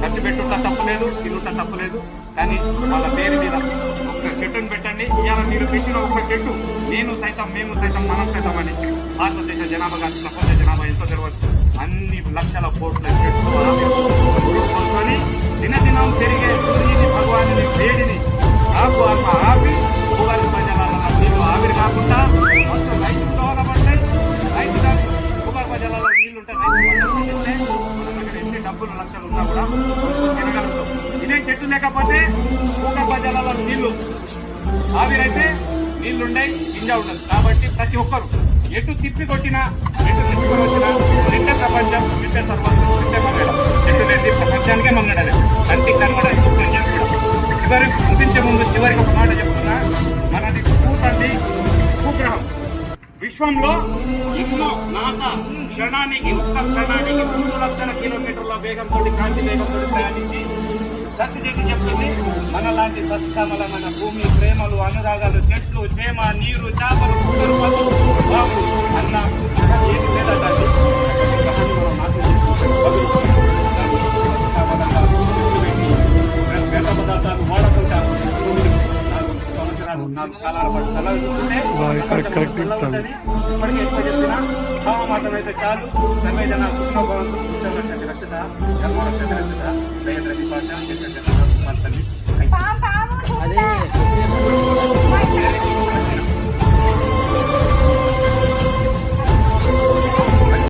ఖర్చు పెట్టుంటా తప్పలేదు, తినుంటా తప్పలేదు. కానీ వాళ్ళ పేరు మీద ఒక్క చెట్టును పెట్టండి. ఇవాళ మీరు పెట్టిన ఒక్క చెట్టు నేను సైతం, మేము సైతం, మనం సైతం అని భారతదేశ జనాభా కాదు, ప్రపంచ జనాభా ఎంతో తెలియదు. అన్ని లక్షల కోట్ల చెట్లు కొనుక్కొని దినదినం పెరిగే సూర్యుని భగవాన్ని వేడిని ఆకు ఆపి భూగర్భ జలాల నీళ్లు ఆవిరి కాకుండా మొత్తం రైతుకు దోహదపడతాయి. రైతు భూగర్భ జలాల్లో నీళ్లు ఉంటాయి. రైతు పండిస్తే మన దగ్గర ఎన్ని డబ్బులు లక్షలు ఉన్నా కూడా తినగలుగుతాం. ఇదే చెట్టు లేకపోతే భూగర్భ జలాల నీళ్లు ఆవిరైతే నీళ్లుండయి, గింజ ఉండదు. కాబట్టి ప్రతి ఒక్కరు ఎటు తిప్పి కొట్టినా, ఎటు తిప్పుకొని వచ్చినా నింటే ప్రపంచం, నింటే సర్వస్వం, నింటే మంగళ. చెట్టు లేని ప్రపంచానికే మంగళలే. కంటికి కనబడాలి చివరి ముగించే ముందు చివరికి ఒక మాట చెప్తున్నా. మనది పూర్తి భూగ్రహం. విశ్వంలో ఎన్నో నాసా క్షణానికి, ఒక్క క్షణానికి 3 లక్షల కిలోమీటర్ల వేగంతో, కాంతి వేగంతో ప్రయాణించి సర్చ్ చేసి చెప్తుంది. మనలాంటి సత్కామలమైన భూమి, ప్రేమలు, అనురాగాలు, చెట్లు, చేమ, నీరు, చేపలు, పుట్టలు, పదులు, బావులు అన్న ఏది లేదంటే వ్యర్థ పదార్థాలు వాడకుంటారు. 4 కాలాల పాటు సెలవు చూస్తుంటే ఉంటుంది. ఇప్పటికీ ఎక్కువ చెప్పినా భావ మాటలు అయితే చాలు. సర్వే జన సుఖనో భవంతు, రక్షత, ధర్మ రక్షత,